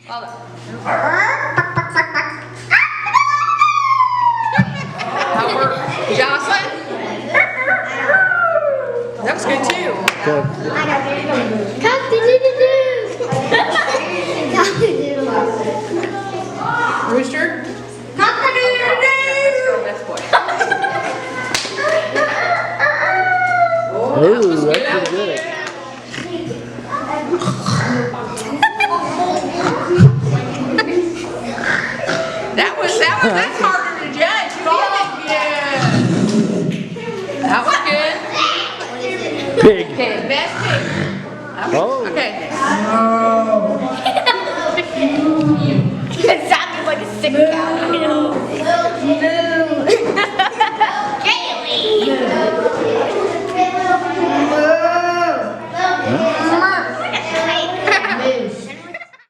Hold on. Albert, Jocelyn. That was good too. Good. Rooster. Best boy. Oh, that's pretty good. That's harder to judge. You all did good. That was good. Pig. Pig. Best pig. Oh. Okay. It sounded like a sick cow, you know.